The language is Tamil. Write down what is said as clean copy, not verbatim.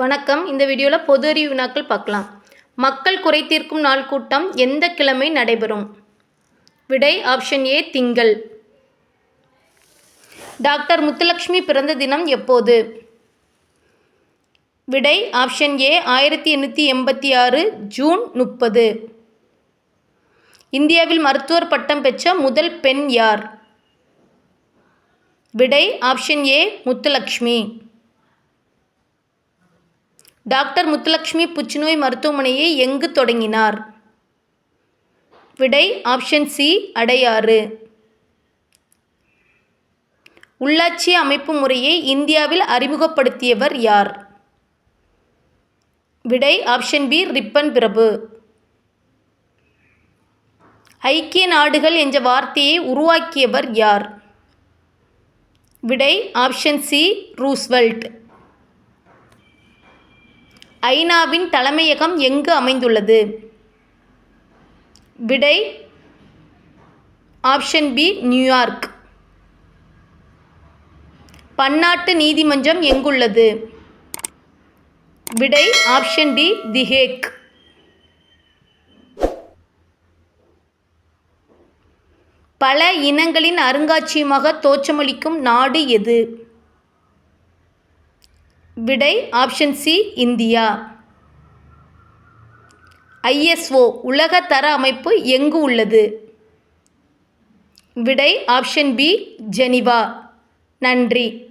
வணக்கம். இந்த வீடியோவில் பொது அறிவு வினாக்கள் பார்க்கலாம். மக்கள் குறை தீர்க்கும் நாள் கூட்டம் எந்த கிழமை நடைபெறும்? விடை ஆப்ஷன் ஏ திங்கள். டாக்டர் முத்துலட்சுமி பிறந்த தினம் எப்போது? விடை ஆப்ஷன் ஏ 1886 ஜூன் 30. இந்தியாவில் மருத்துவர் பட்டம் பெற்ற முதல் பெண் யார்? விடை option A Muthulakshmi. Doctor Muthulakshmi புற்றுநோய் மருத்துவமனையை எங்கு தொடங்கினார்? விடை ஆப்ஷன் சி அடையாறு. உள்ளாட்சி அமைப்பு முறையை இந்தியாவில் அறிமுகப்படுத்தியவர் யார்? விடை ஆப்ஷன் பி ரிப்பன் பிரபு. ஐக்கிய நாடுகள் என்ற வார்த்தையை உருவாக்கியவர் யார்? விடை ஆப்ஷன் சி ரூஸ்வெல்ட். ஐநாவின் தலைமையகம் எங்கு அமைந்துள்ளது? விடை ஆப்ஷன் பி நியூயார்க். பன்னாட்டு நீதிமன்றம் எங்குள்ளது? விடை ஆப்ஷன் டி தி ஹேக். பல இனங்களின் அருங்காட்சியகமாக தோற்றமளிக்கும் நாடு எது? விடை ஆப்ஷன் சி இந்தியா. ISO உலக தர அமைப்பு எங்கு உள்ளது? விடை ஆப்ஷன் பி ஜெனீவா. நன்றி.